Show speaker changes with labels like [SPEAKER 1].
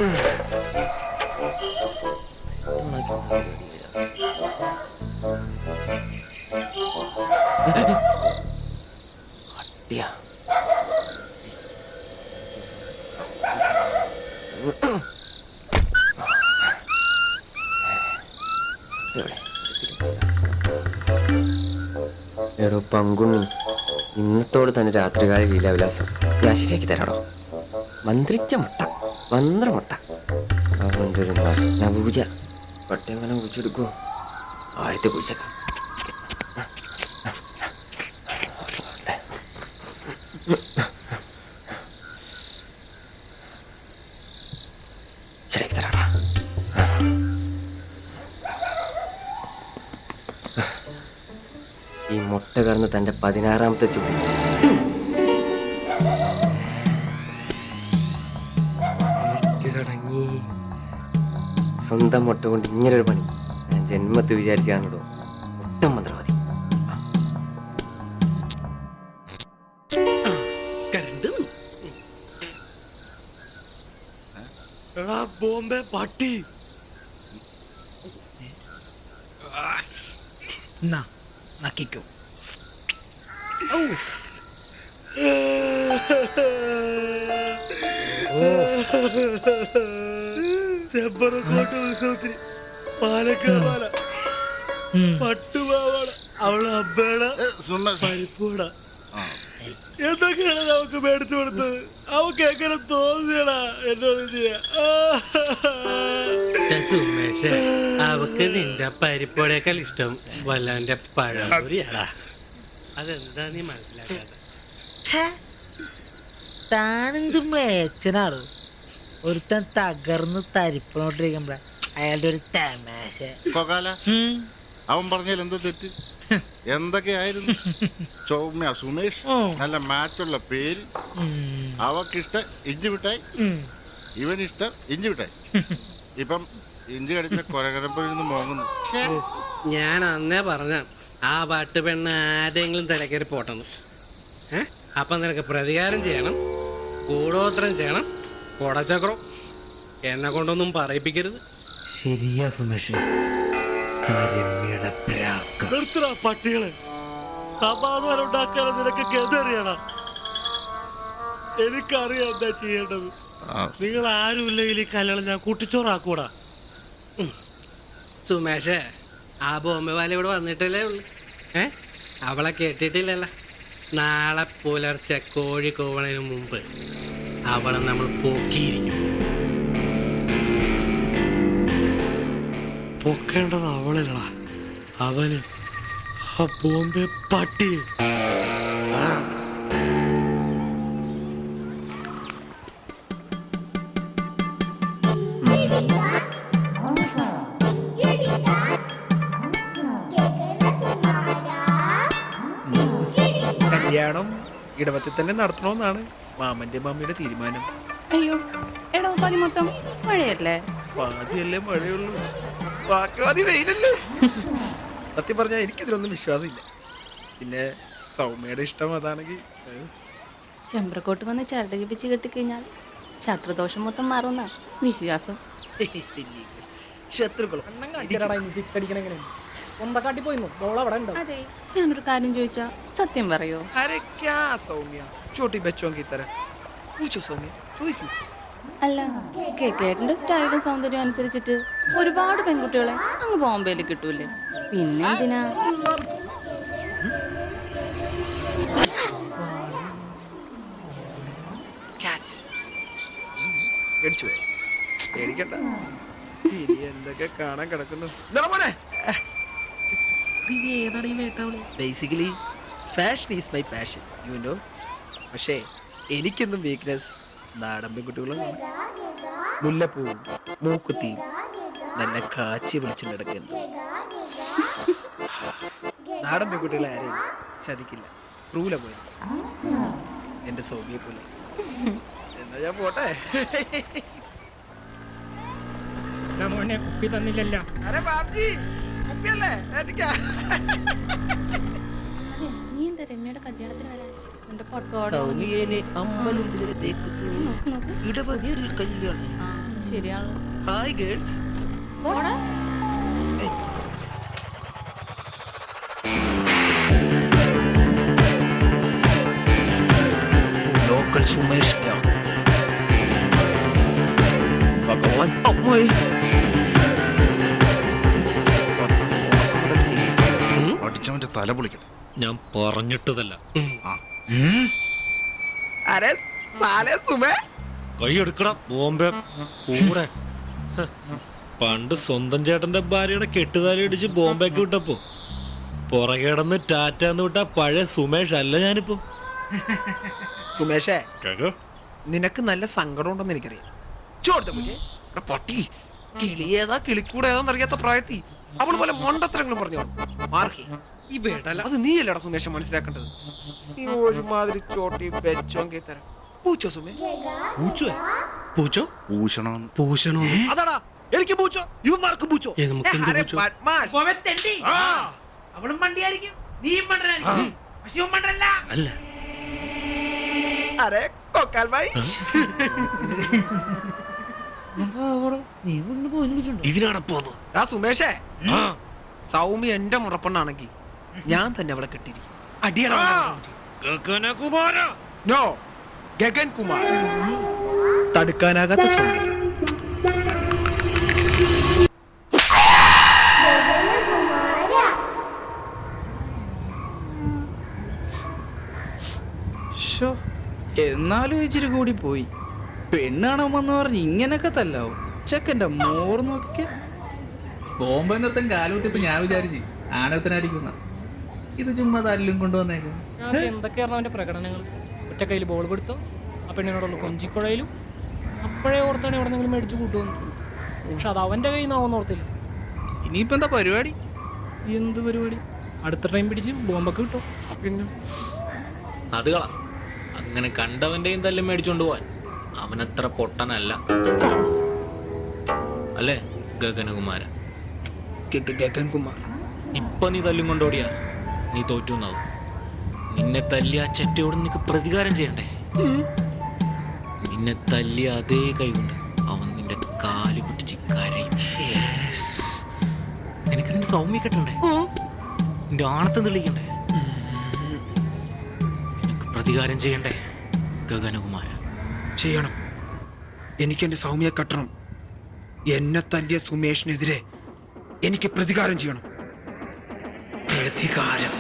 [SPEAKER 1] എടോ പങ്കുണ്ണി, ഇന്നത്തോട് തന്നെ രാത്രികാല ലീലാവിലാസം ഞാൻ ശരിയാക്കി തരാടോ. മന്ത്രിച്ച മുട്ട, മന്ത്രമുട്ട. അവൻ്റെ ഒരു നവൂജ പട്ടയങ്ങനെ കുഴിച്ചെടുക്കുമോ? ആഴത്ത് കുഴിച്ചേക്കാം. ശരിയാക്കി തരാടാ. ഈ മുട്ട കടന്ന് തൻ്റെ 16ാമത്തെ ചുവടി തുടങ്ങി. സ്വന്തം മുട്ട കൊണ്ട് ഇങ്ങനൊരു പണി ഞാൻ ജന്മത്ത് വിചാരിച്ചാണല്ലോ. മുട്ട മന്ത്രവാദി.
[SPEAKER 2] ബോംബെ പട്ടി നക്കിക്കോ. ചെമ്പറക്കോട്ട ഉത്സവത്തിന് പാലക്കാട് പാല പട്ടുപാവാട അവളെ അമ്മയുടെ പരിപ്പൂട എന്തൊക്കെയാണ് നമുക്ക് മേടിച്ചു കൊടുത്തത്. അവക്ക് എങ്ങനെ തോന്നിയടാ എന്നോട് ചെയ്യാ.
[SPEAKER 3] സുമേഷ്, അവക്ക് നിന്റെ പരിപ്പോടേക്കാൾ ഇഷ്ടം വല്ലാന്റെ പഴംപൊരിയാടാ. അതെന്താ നീ മനസ്സിലാക്കാതെ?
[SPEAKER 4] താനെന്ത് മ്ലേച്ഛനാണോ? ഒരുത്തൻ തകർന്ന് തരിപ്പണോട്ടിരിക്കുമ്പോഴ അയാളുടെ ഒരു തമാശ.
[SPEAKER 5] അവൻ പറഞ്ഞാൽ എന്താ തെറ്റ്? എന്തൊക്കെയായിരുന്നു? സൗമ്യ സുമേഷ്, നല്ല മാച്ചുള്ള പേര്. അവക്കിഷ്ടം ഇഞ്ചി മിഠായി, ഇവനിഷ്ടം ഇഞ്ചി മിഠായി. ഇപ്പം ഇഞ്ചി കടിച്ച കൊരകരപ്പിൽ നിന്ന് മോങ്ങുന്നു.
[SPEAKER 3] ഞാൻ അന്നേ പറഞ്ഞ ആ പാട്ട് പെണ്ണ് ആരെങ്കിലും തലക്കേറി പോട്ടെന്ന്. അപ്പം നിനക്ക് പ്രതികാരം ചെയ്യണം, കൂടോത്രം ചെയ്യണം. കൊടച്ചക്രം എന്നെ കൊണ്ടൊന്നും പറയിപ്പിക്കരുത്.
[SPEAKER 4] ശരിയാ സുമേഷ്.
[SPEAKER 2] പട്ടികളെ സമാധാനം ഉണ്ടാക്കാനും നിനക്ക് ഗതറിയണ. എനിക്കറിയാം എന്താ ചെയ്യേണ്ടത്. നിങ്ങൾ ആരും ഇല്ലെങ്കിൽ ഈ കല്യാണം ഞാൻ കുട്ടിച്ചോറാക്കൂടാ.
[SPEAKER 3] സുമേഷേ, ആ ബോംബെ വാല ഇവിടെ വന്നിട്ടല്ലേ ഉള്ളു. അവളെ കേട്ടിട്ടില്ലല്ല. നാളെ പുലർച്ചെ കോഴി കൂവണതിന് മുമ്പ് അവളെ നമ്മൾ പൊക്കിയിരിക്കും.
[SPEAKER 2] പൊക്കേണ്ടത് അവളല്ലടാ, അവന്. ആ ബോംബെ പട്ടി.
[SPEAKER 6] കല്യാണം ഇടവത്തിൽ തന്നെ നടത്തണമെന്നാണ് മാമന്റെ മമ്മിയുടെ തീരുമാനം.
[SPEAKER 7] അയ്യോ എടോ, പതി മൊത്തം മഴയല്ലേ?
[SPEAKER 6] പാതിയല്ലേ മഴയുള്ളൂ, ബാക്കി പാതി വെയിലല്ലേ. സത്യം പറഞ്ഞാൽ എനിക്കിതിലൊന്നും വിശ്വാസമില്ല. പിന്നെ സൗമ്യയുടെ ഇഷ്ടം അതാണെങ്കിൽ
[SPEAKER 7] ചെമ്പ്രക്കോട്ട് വന്ന് ചരട് ജപിച്ച് കെട്ടിക്കഴിഞ്ഞാൽ ശത്രുദോഷം മൊത്തം മാറുന്ന വിശ്വാസം.
[SPEAKER 6] ശത്രുക്കളും
[SPEAKER 7] അതെ, ഞാനൊരു കാര്യം ചോദിച്ചാ സത്യം പറയോ?
[SPEAKER 6] സൗമ്യ ചോട്ടി ബച്ചോങ്കി തരാം. സൗമ്യ ചോദിക്കൂ.
[SPEAKER 7] അല്ല, കേക്കേട്ടന്റെ സ്റ്റൈലും സൗന്ദര്യം അനുസരിച്ചിട്ട് ഒരുപാട് പെൺകുട്ടികളെ അങ്ങ് ബോംബെയിൽ കിട്ടൂലേ? പിന്നെന്തിനാ?
[SPEAKER 6] പേടിക്കണ്ട, ഇനി എന്തൊക്കെ കാണാൻ കിടക്കുന്നു. Basically fashion is my passion, you know. പക്ഷേ എനിക്കെന്നും വീക്ക്നെസ് നാടൻ പെൺകുട്ടികളാണ്. മുല്ലപ്പൂവും മൂക്കുത്തിയും നല്ല കാച്ചി വിളിച്ചു കിടക്കുന്നു. നാടൻ പെൺകുട്ടികളെ ആരെയും ചതിക്കില്ല. ക്രൂല പോലെ എന്റെ സൗമ്യ പോലെ. എന്നാ ഞാൻ പോട്ടെ.
[SPEAKER 8] കുപ്പി തന്നില്ലല്ലോ.
[SPEAKER 7] നീ എന്താ രമ്യയുടെ കല്യാണത്തിന് വരാൻ?
[SPEAKER 4] സൗമ്യനെ അമ്പലത്തിൽ കല്യാണം.
[SPEAKER 7] ശരിയാണ്.
[SPEAKER 6] Hi girls.
[SPEAKER 7] പോടാ.
[SPEAKER 6] ലോക്കൽ സുമേഷ് ഭഗവാൻ അമ്മേ.
[SPEAKER 5] അടിച്ചവന്റെ തല പൊളിക്കട്ടെ.
[SPEAKER 2] ഞാൻ പറഞ്ഞിട്ടതല്ല.
[SPEAKER 6] അരെ സാലേ സുമേ.
[SPEAKER 2] കൈയെടുക്കടാ ബോംബെ കൂടെ. പണ്ട് സ്വന്തം ചേട്ടന്റെ ഭാര്യയുടെ കെട്ടുതാലി അടിച്ച് ബോംബെക്ക് വിട്ടപ്പോ പുറകെ കിടന്ന് ടാറ്റാന്ന് വിട്ട പഴയ സുമേഷ് അല്ല ഞാനിപ്പോ.
[SPEAKER 6] സുമേഷേ,
[SPEAKER 2] കേക്കോ?
[SPEAKER 6] നിനക്ക് നല്ല സങ്കടം ഉണ്ടെന്ന് എനിക്കറിയാം. ചോർത്ത പൂച്ചേ, എടാ പട്ടി, കിളിയേതാ കിളിക്കൂടെ ഏതാന്ന് അറിയാത്ത പ്രായത്തി അവള് പോലെ മണ്ടത്തരങ്ങളും പറഞ്ഞു മാർഹി.
[SPEAKER 3] ഈ വേടല
[SPEAKER 6] അത് നീ അല്ലടാ സുമേഷ് മനസ്സിലാക്കേണ്ടത്. നീ ഒരുമാതിരി ചോട്ടി വെച്ചോങ്കി തരാം. പൂച്ചോ സുമേ?
[SPEAKER 3] പൂച്ചോ
[SPEAKER 5] പൂഷണം.
[SPEAKER 3] പൂശണോ?
[SPEAKER 6] അതാടാ എനിക്ക് പൂച്ചോ, ഇവന്മാർക്ക് പൂച്ചോ.
[SPEAKER 3] നമുക്ക് എന്ത്
[SPEAKER 6] അരെ
[SPEAKER 3] പൂച്ചോ?
[SPEAKER 6] ബദ്മാഷ്.
[SPEAKER 4] അവളും മണ്ടിയായിരിക്കും, നീയും മണ്ടനായിരിക്കും. പക്ഷെ ഇവൻ മണ്ടനല്ല.
[SPEAKER 3] അല്ല,
[SPEAKER 6] അരെ കൊക്കാൽ ഭായി.
[SPEAKER 4] നീ ഒന്ന് പോയി വിളിച്ചിട്ടുണ്ടോ?
[SPEAKER 2] ഇതിനാണ് പോന്നു.
[SPEAKER 6] ആ സുമേഷേ, സൗമ്യ എന്റെ മുറപ്പെണ്ണാണെങ്കി ഞാൻ തന്നെ അവളെ കെട്ടിയിരിക്കും. അടിയടാ. നോ, ഗഗൻ കുമാർ. തടുക്കാനാകാത്ത സൗന്ദര്യം.
[SPEAKER 9] എന്നാലും ഇച്ചിരി കൂടി പോയി. പെണ്ണാണെന്ന് പറഞ്ഞ് ഇങ്ങനൊക്കെ തല്ലാവും. ചെക്കൻ്റെ മോറ് നോക്കിക്ക. ബോംബെ നിർത്തൻ കാലൂത്തിയപ്പോ ഞാൻ വിചാരിച്ചു ആണത്തിനായിരിക്കും. ഇത് ചുമ്മാ തല്ലും കൊണ്ടുവന്നേക്കാം.
[SPEAKER 8] എന്തൊക്കെയായിരുന്നു അവന്റെ പ്രകടനങ്ങൾ? ഒറ്റ കയ്യിൽ ബോൾ കൊടുത്തോ, ആ പെണ്ണിനോടുള്ള കൊഞ്ചിക്കുഴയിലും അപ്പോഴേ ഓർത്താണ് എവിടെന്നെങ്കിലും മേടിച്ചു കൂട്ടുമെന്ന്. പക്ഷെ അത് അവന്റെ കയ്യിൽ നിന്നാവുമെന്ന് ഓർത്തില്ല.
[SPEAKER 9] ഇനിയിപ്പോ എന്താ പരിപാടി?
[SPEAKER 8] എന്ത് പരിപാടി? അടുത്ത ടൈം പിടിച്ച് ബോംബൊക്കെ കിട്ടും.
[SPEAKER 6] പിന്നെ
[SPEAKER 10] അത് കള. അങ്ങനെ കണ്ടവന്റെയും തല്ലും മേടിച്ചോണ്ട് പോവാൻ അവനത്ര പൊട്ടനല്ല, അല്ലേ ഗഗനകുമാര?
[SPEAKER 6] ഗഗൻ കുമാർ.
[SPEAKER 10] ഇപ്പൊ നീ തല്ലും കൊണ്ടോടിയാ നീ തോറ്റുന്നാവും. നിന്നെ തല്ലിയ ആ ചെറ്റയോട് നിനക്ക് പ്രതികാരം ചെയ്യണ്ടേ? നിന്നെ തല്ലിയ അതേ കൈകൊണ്ട് അവൻ നിന്റെ കാല് പിടിച്ച് കരയും. നിനക്ക് നിന്റെ സൗമ്യ കെട്ടണ്ടേ? നിന്റെ ആണത്തം തെളിയിക്കണ്ടേ? നിനക്ക് പ്രതികാരം ചെയ്യണ്ടേ ഗഗനകുമാര?
[SPEAKER 6] ചെയ്യണം. എനിക്കെന്റെ സൗമ്യ കെട്ടണം. എന്നെ തല്ലിയ സുമേഷിനെതിരെ എനിക്ക് പ്രതികാരം ചെയ്യണം. പ്രതികാരം.